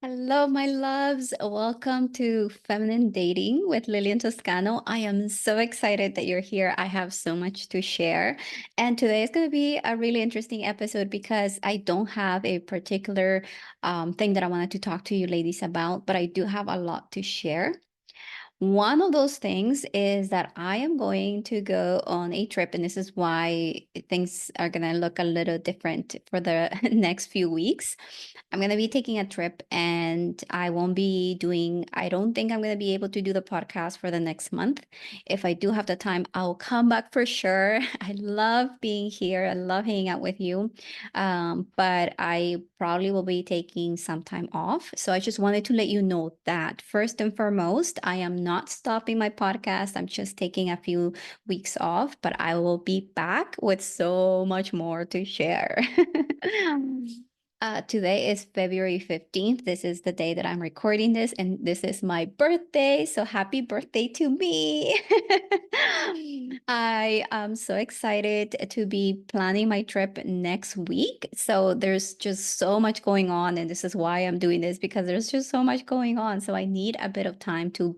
Hello, my loves. Welcome to Feminine Dating with Lillian Toscano. I am so excited that you're here. I have so much to share. And today is going to be a really interesting episode because I don't have a particular thing that I wanted to talk to you ladies about, but I do have a lot to share. One of those things is that I am going to go on a trip, and this is why things are going to look a little different for the next few weeks. I'm going to be taking a trip, and I don't think I'm going to be able to do the podcast for the next month. If I do have the time, I'll come back for sure. I love being here, I love hanging out with you. But I probably will be taking some time off. So I just wanted to let you know that first and foremost, I am not stopping my podcast. I'm just taking a few weeks off, but I will be back with so much more to share. Today is February 15th. This is the day that I'm recording this, and this is my birthday. So happy birthday to me. I am so excited to be planning my trip next week. So there's just so much going on, and this is why I'm doing this because there's just so much going on. So I need a bit of time to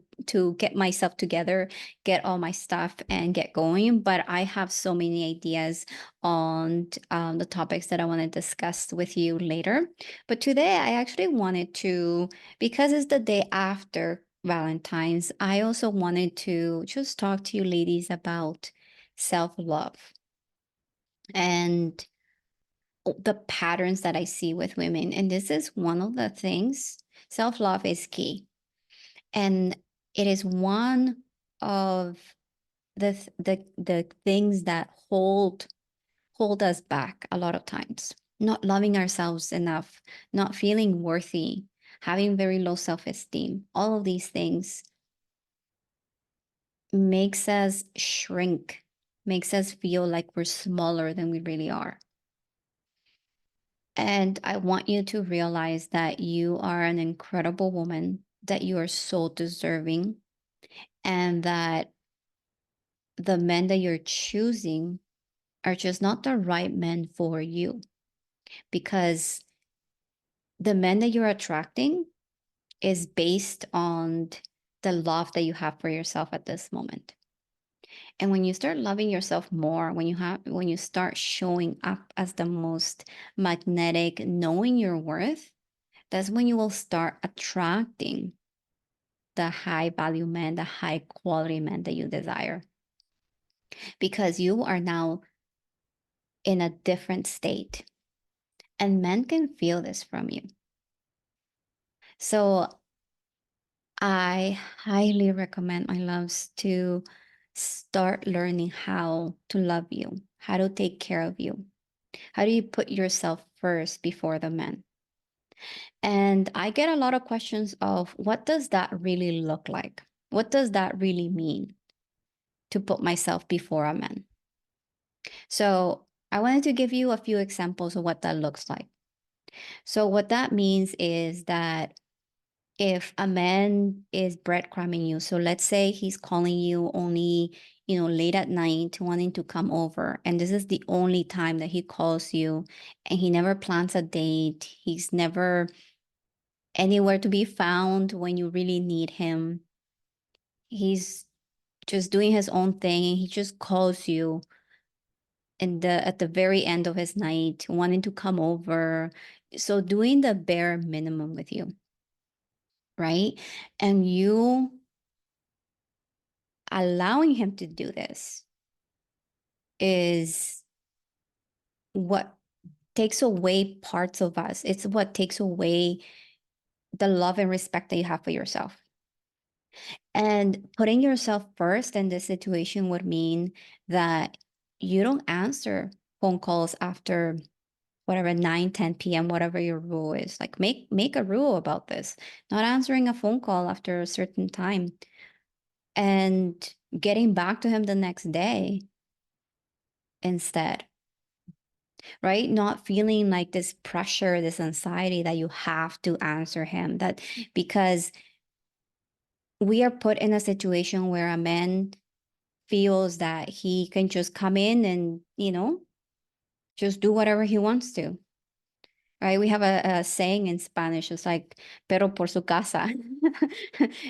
get myself together, get all my stuff and get going. But I have so many ideas on the topics that I want to discuss with you later. But today I actually wanted to, because it's the day after Valentine's, I also wanted to just talk to you ladies about self-love and the patterns that I see with women. And this is one of the things, self-love is key. And it is one of the things that hold us back a lot of times. Not loving ourselves enough, not feeling worthy, having very low self-esteem. All of these things makes us shrink, makes us feel like we're smaller than we really are. And I want you to realize that you are an incredible woman, that you are so deserving, and that the men that you're choosing are just not the right men for you, because the men that you're attracting is based on the love that you have for yourself at this moment. And when you start loving yourself more, when you start showing up as the most magnetic, knowing your worth, that's when you will start attracting the high value man, the high quality man that you desire. Because you are now in a different state. And men can feel this from you. So I highly recommend, my loves, to start learning how to love you, how to take care of you. How do you put yourself first before the men? And I get a lot of questions of what does that really look like? What does that really mean to put myself before a man? So I wanted to give you a few examples of what that looks like. So what that means is that if a man is breadcrumbing you, so let's say he's calling you only, late at night wanting to come over, and this is the only time that he calls you, and he never plans a date, he's never anywhere to be found when you really need him. He's just doing his own thing, and he just calls you at the very end of his night wanting to come over. So doing the bare minimum with you, right? And you allowing him to do this is what takes away parts of us. It's what takes away the love and respect that you have for yourself. And putting yourself first in this situation would mean that you don't answer phone calls after whatever 9, 10 p.m., whatever your rule is. Like make a rule about this. Not answering a phone call after a certain time and getting back to him the next day instead, right? Not feeling like this pressure, this anxiety that you have to answer him. That because we are put in a situation where a man feels that he can just come in and, just do whatever he wants to. right? We have a saying in Spanish. It's like, pero por su casa.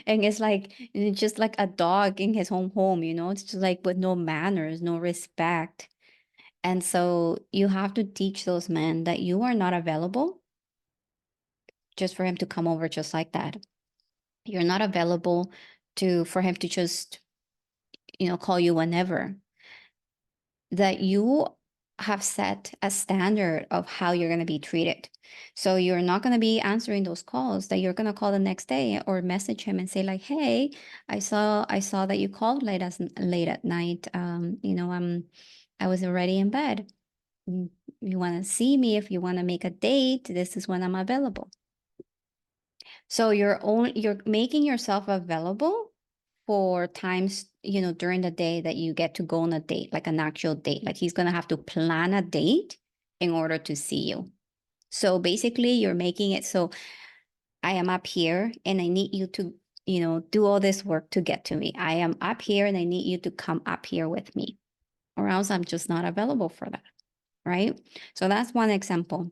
And it's just like a dog in his own home, you know? It's just like with no manners, no respect. And so you have to teach those men that you are not available just for him to come over just like that. You're not available for him to just, call you whenever. That you have set a standard of how you're going to be treated. So you're not going to be answering those calls, that you're going to call the next day or message him and say like, "Hey, I saw that you called late at night. I was already in bed. You want to see me, if you want to make a date, this is when I'm available." So you're making yourself available for times, during the day that you get to go on a date, like an actual date. Like he's gonna have to plan a date in order to see you. So basically you're making it so I am up here and I need you to, do all this work to get to me. I am up here and I need you to come up here with me, or else I'm just not available for that. Right? So that's one example.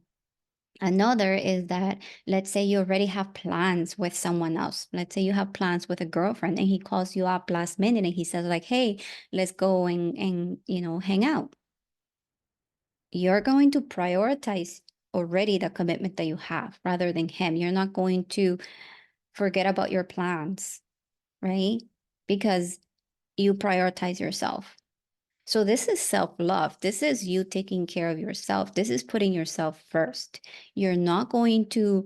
Another is that, let's say you already have plans with someone else. Let's say you have plans with a girlfriend and he calls you up last minute and he says like, "Hey, let's go and hang out." You're going to prioritize already the commitment that you have rather than him. You're not going to forget about your plans, right? Because you prioritize yourself. So this is self-love. This is you taking care of yourself. This is putting yourself first. You're not going to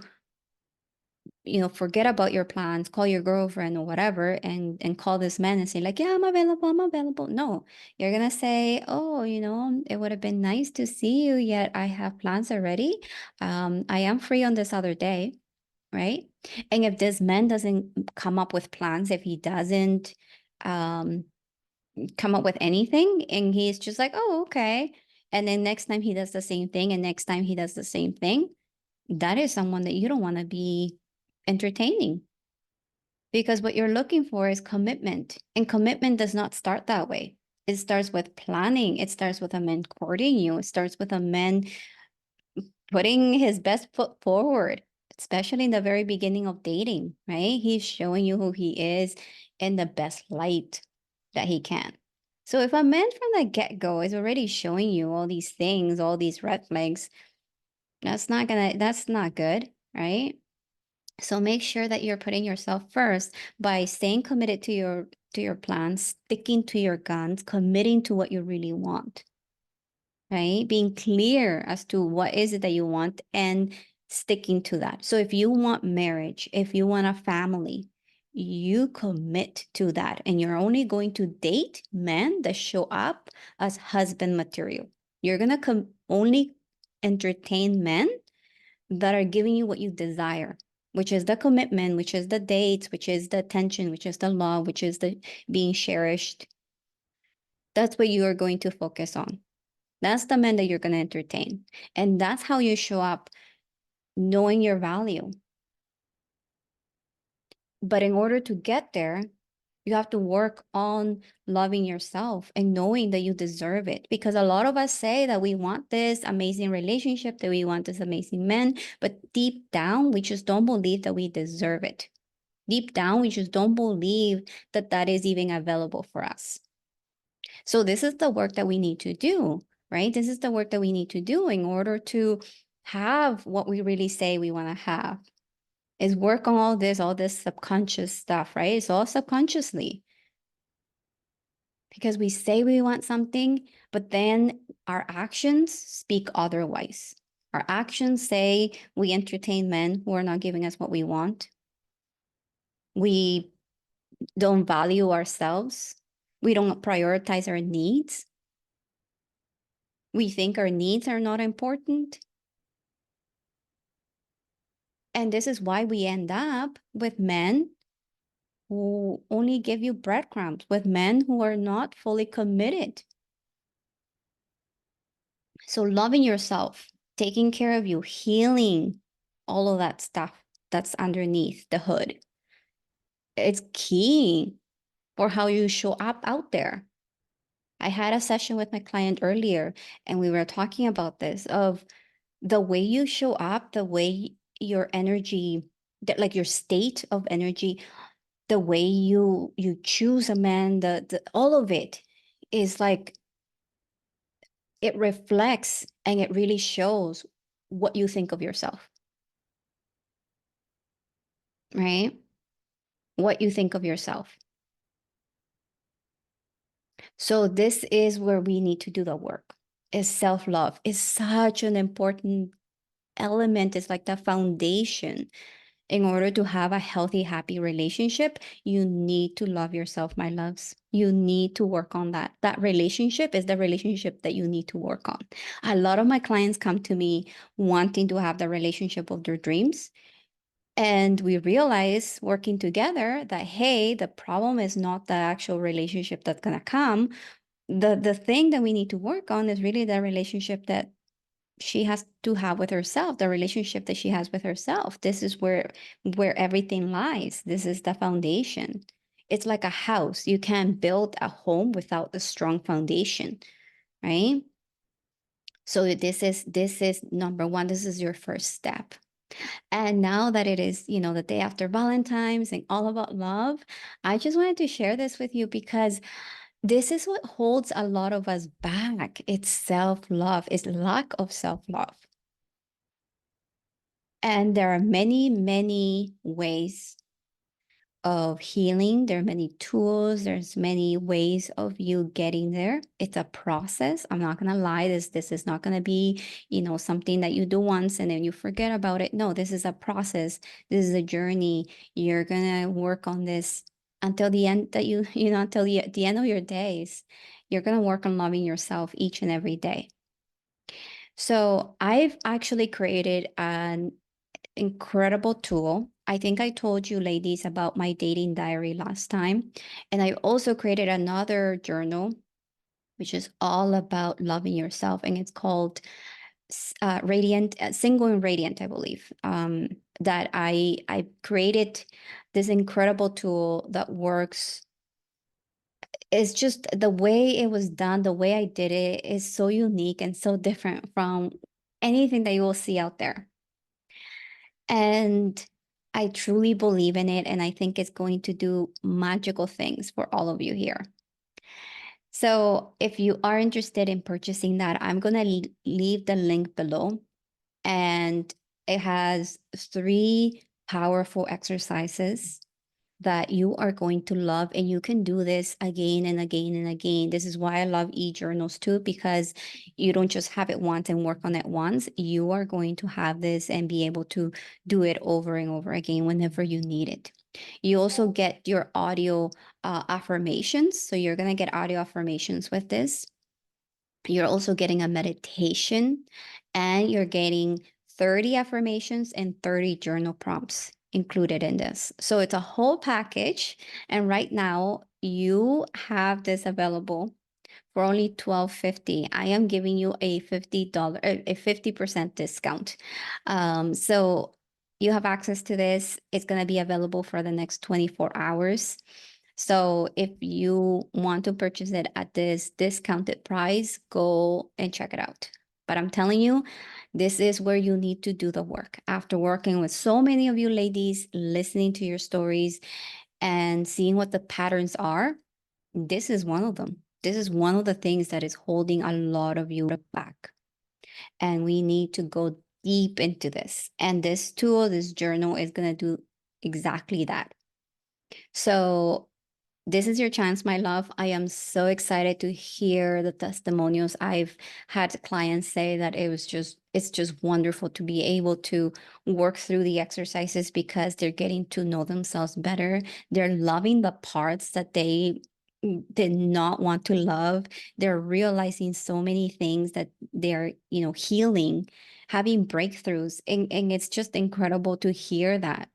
forget about your plans, call your girlfriend or whatever, and call this man and say like, "Yeah, I'm available, I'm available." No, you're gonna say, "Oh, it would have been nice to see you, yet I have plans already. I am free on this other day." Right? And if this man doesn't come up with plans, if he doesn't um, come up with anything, and he's just like, "Oh, okay," and then next time he does the same thing, and next time he does the same thing, that is someone that you don't want to be entertaining, because what you're looking for is commitment. And commitment does not start that way. It starts with planning. It starts with a man courting you. It starts with a man putting his best foot forward, especially in the very beginning of dating, right? He's showing you who he is in the best light that he can. So if a man from the get-go is already showing you all these things, all these red flags, that's not good, right? So make sure that you're putting yourself first by staying committed to your plans, sticking to your guns, committing to what you really want, right? Being clear as to what is it that you want and sticking to that. So if you want marriage, if you want a family, you commit to that, and you're only going to date men that show up as husband material. You're going to only entertain men that are giving you what you desire, which is the commitment, which is the dates, which is the attention, which is the love, which is the being cherished. That's what you are going to focus on. That's the men that you're going to entertain. And that's how you show up, knowing your value. But in order to get there, you have to work on loving yourself and knowing that you deserve it. Because a lot of us say that we want this amazing relationship, that we want this amazing man, but deep down, we just don't believe that we deserve it. Deep down, we just don't believe that that is even available for us. So this is the work that we need to do, right? This is the work that we need to do in order to have what we really say we want to have. Is work on all this subconscious stuff, right? It's all subconsciously, because we say we want something, but then our actions speak otherwise. Our actions say we entertain men who are not giving us what we want. We don't value ourselves. We don't prioritize our needs. We think our needs are not important. And this is why we end up with men who only give you breadcrumbs, with men who are not fully committed. So loving yourself, taking care of you, healing, all of that stuff that's underneath the hood. It's key for how you show up out there. I had a session with my client earlier, and we were talking about this of the way you show up, the way your energy, like your state of energy, the way you choose a man, the all of it is like it reflects and it really shows what you think of yourself, right? What you think of yourself. So this is where we need to do the work. Is self-love is such an important element. It's like the foundation. In order to have a healthy, happy relationship, you need to love yourself, my loves. You need to work on that. That relationship is the relationship that you need to work on. A lot of my clients come to me wanting to have the relationship of their dreams. And we realize working together that, hey, the problem is not the actual relationship that's going to come. The thing that we need to work on is really the relationship that she has to have with herself, the relationship that she has with herself. This is where everything lies. This is the foundation. It's like a house. You can't build a home without a strong foundation, right? So this is number one. This is your first step. And now that it is, the day after Valentine's and all about love, I just wanted to share this with you because this is what holds a lot of us back. It's self-love, it's lack of self-love. And there are many, many ways of healing. There are many tools. There's many ways of you getting there. It's a process. I'm not gonna lie. This is not gonna be, something that you do once and then you forget about it. No, this is a process. This is a journey. You're gonna work on this until the end that until the end of your days. You're gonna work on loving yourself each and every day. So I've actually created an incredible tool. I think I told you ladies about my dating diary last time. And I also created another journal, which is all about loving yourself. And it's called Radiant, Single and Radiant, I believe. That I created this incredible tool that works. It's just the way it was done, the way I did it is so unique and so different from anything that you will see out there. And I truly believe in it, and I think it's going to do magical things for all of you here. So if you are interested in purchasing that, I'm going to leave the link below. And it has 3 powerful exercises that you are going to love, and you can do this again and again and again. This is why I love e-journals too, because you don't just have it once and work on it once. You are going to have this and be able to do it over and over again whenever you need it. You also get your audio affirmations. So you're going to get audio affirmations with this. You're also getting a meditation, and you're getting 30 affirmations and 30 journal prompts included in this. So it's a whole package. And right now, you have this available for only $12.50. I am giving you a $50, a 50% discount. So you have access to this. It's going to be available for the next 24 hours. So if you want to purchase it at this discounted price, go and check it out. But I'm telling you, this is where you need to do the work. After working with so many of you ladies, listening to your stories and seeing what the patterns are, this is one of them. This is one of the things that is holding a lot of you back. And we need to go deep into this. And this tool, this journal is going to do exactly that. So this is your chance, my love. I am so excited to hear the testimonials. I've had clients say that it's just wonderful to be able to work through the exercises because they're getting to know themselves better. They're loving the parts that they did not want to love. They're realizing so many things that they're, healing, having breakthroughs. And it's just incredible to hear that.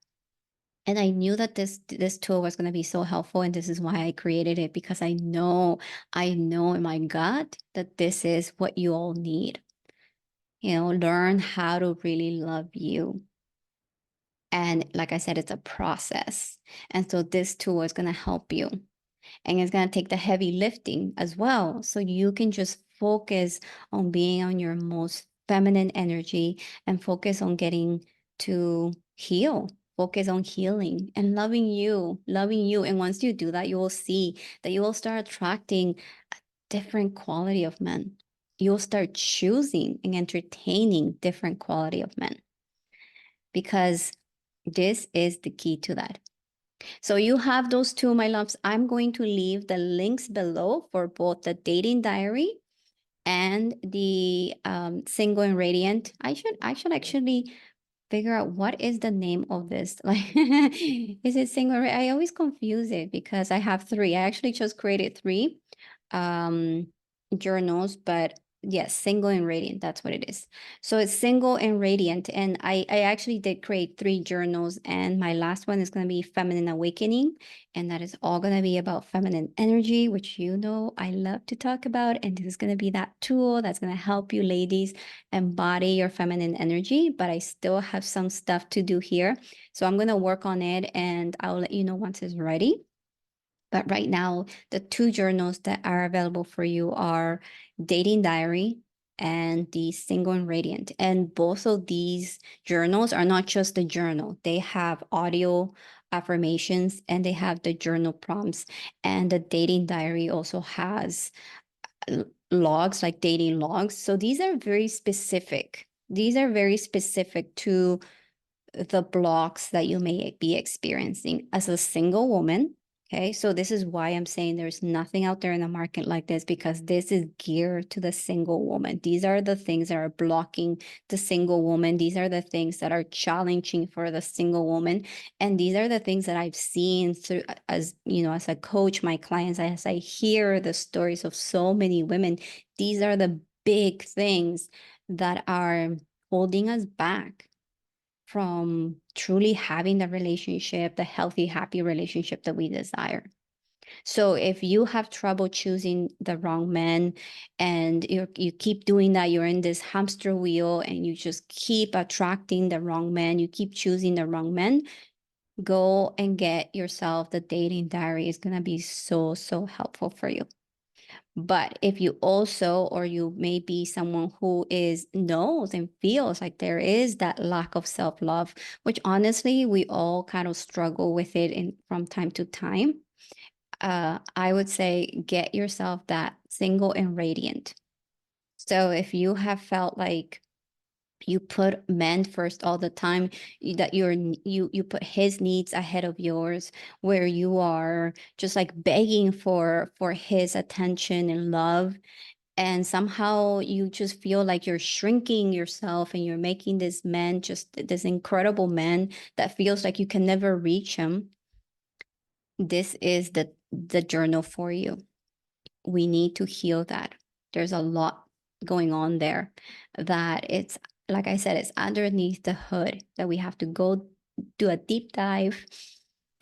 And I knew that this tool was going to be so helpful, and this is why I created it, because I know in my gut that this is what you all need. Learn how to really love you. And like I said, it's a process. And so this tool is going to help you. And it's going to take the heavy lifting as well. So you can just focus on being on your most feminine energy and focus on getting to heal. Focus on healing and loving you, loving you. And once you do that, you will see that you will start attracting a different quality of men. You'll start choosing and entertaining different quality of men, because this is the key to that. So you have those two, my loves. I'm going to leave the links below for both the dating diary and the single and radiant. I should actually figure out what is the name of this. Like, is it single? I always confuse it because I have three. I actually just created three um, journals, but yes, single and radiant. That's what it is. So it's single and radiant, and I actually did create three journals, and my last one is going to be feminine awakening, and that is all going to be about feminine energy, which you know I love to talk about, and this is going to be that tool that's going to help you ladies embody your feminine energy. But I still have some stuff to do here, so I'm going to work on it, and I'll let you know once it's ready. But right now, the two journals that are available for you are Dating Diary and the Single and Radiant. And both of these journals are not just the journal, they have audio affirmations and they have the journal prompts. And the Dating Diary also has logs, like dating logs. So these are very specific. These are very specific to the blocks that you may be experiencing as a single woman. Okay, so this is why I'm saying there's nothing out there in the market like this, because this is geared to the single woman. These are the things that are blocking the single woman. These are the things that are challenging for the single woman. And these are the things that I've seen through, as you know, as I coach my clients, as I hear the stories of so many women. These are the big things that are holding us back from truly having the relationship, the healthy, happy relationship that we desire. So if you have trouble choosing the wrong man and you keep doing that, you're in this hamster wheel and you just keep attracting the wrong man, you keep choosing the wrong men, go and get yourself the dating diary. It's going to be so, so helpful for you. But if you also, or you may be someone who is knows and feels like there is that lack of self-love, which honestly we all kind of struggle with it in from time to time, I would say get yourself that single and radiant. So if you have felt like you put men first all the time, that you put his needs ahead of yours, where you are just like begging for his attention and love, and somehow you just feel like you're shrinking yourself and you're making this man, just this incredible man that feels like you can never reach him, this is the journal for you. We need to heal that. There's a lot going on there, that it's, like I said, it's underneath the hood that we have to go do a deep dive,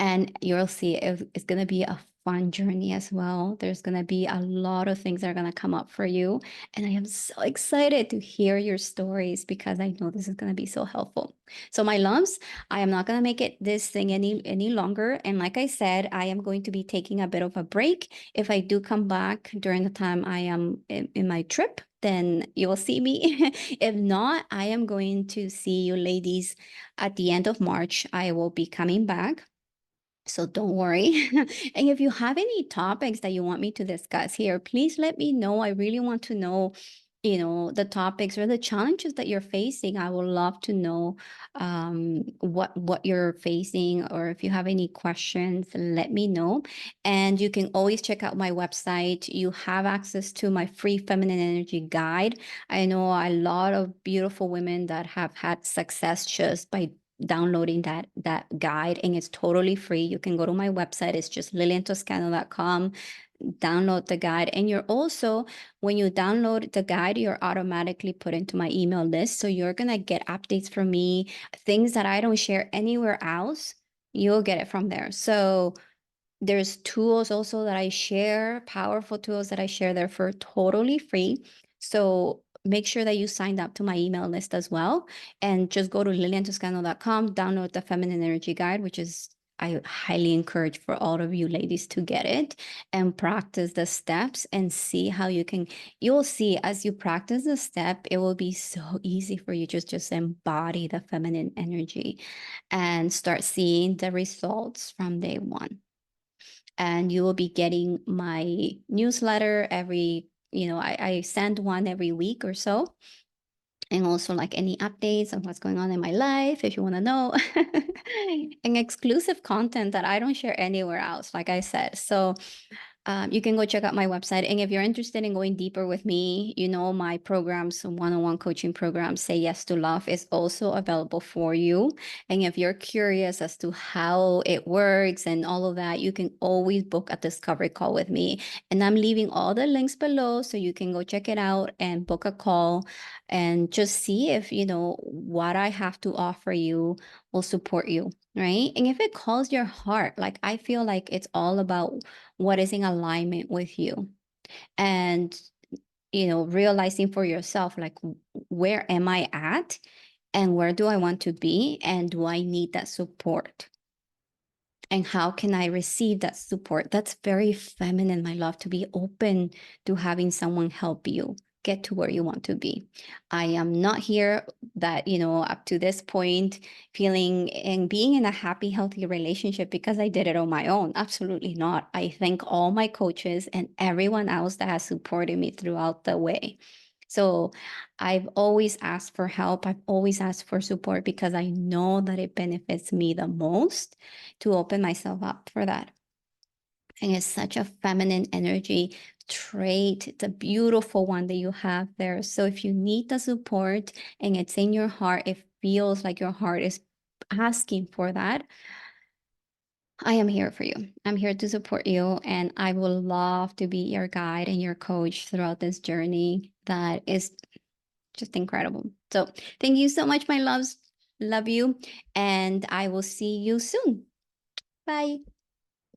and you'll see it's going to be a fun journey as well. There's going to be a lot of things that are going to come up for you. And I am so excited to hear your stories because I know this is going to be so helpful. So my loves, I am not going to make it this thing any longer. And like I said, I am going to be taking a bit of a break. If I do come back during the time I am in my trip, then you will see me. If not, I am going to see you ladies at the end of March. I will be coming back. So don't worry. And if you have any topics that you want me to discuss here, please let me know. I really want to know, the topics or the challenges that you're facing. I would love to know what you're facing, or if you have any questions, let me know. And you can always check out my website. You have access to my free feminine energy guide. I know a lot of beautiful women that have had success just by downloading that guide, and it's totally free. You can go to my website. It's just liliantoscano.com. Download the guide, and you're also, when you download the guide, you're automatically put into my email list, so you're gonna get updates from me, things that I don't share anywhere else. You'll get it from there. So there's tools also that I share, powerful tools that I share there for totally free. So make sure that you signed up to my email list as well. And just go to liliantoscano.com, download the Feminine Energy Guide, which is I highly encourage for all of you ladies to get it and practice the steps and see how you'll see as you practice the step, it will be so easy for you just embody the feminine energy and start seeing the results from day one. And you will be getting my newsletter every, I send one every week or so, and also like any updates on what's going on in my life if you want to know, and exclusive content that I don't share anywhere else, like I said. So you can go check out my website. And if you're interested in going deeper with me, my programs, one-on-one coaching programs, Say Yes to Love, is also available for you. And if you're curious as to how it works and all of that, you can always book a discovery call with me. And I'm leaving all the links below so you can go check it out and book a call and just see if, what I have to offer you will support you, right? And if it calls your heart, like I feel like it's all about what is in alignment with you, and realizing for yourself, like, where am I at and where do I want to be, and do I need that support, and how can I receive that support? That's very feminine, my love, to be open to having someone help you get to where you want to be. I am not here that, up to this point, feeling and being in a happy, healthy relationship because I did it on my own. Absolutely not. I thank all my coaches and everyone else that has supported me throughout the way. So I've always asked for help. I've always asked for support because I know that it benefits me the most to open myself up for that. And it's such a feminine energy trait. It's a beautiful one that you have there. So if you need the support and it's in your heart, it feels like your heart is asking for that, I am here for you. I'm here to support you. And I will love to be your guide and your coach throughout this journey that is just incredible. So thank you so much, my loves. Love you. And I will see you soon. Bye.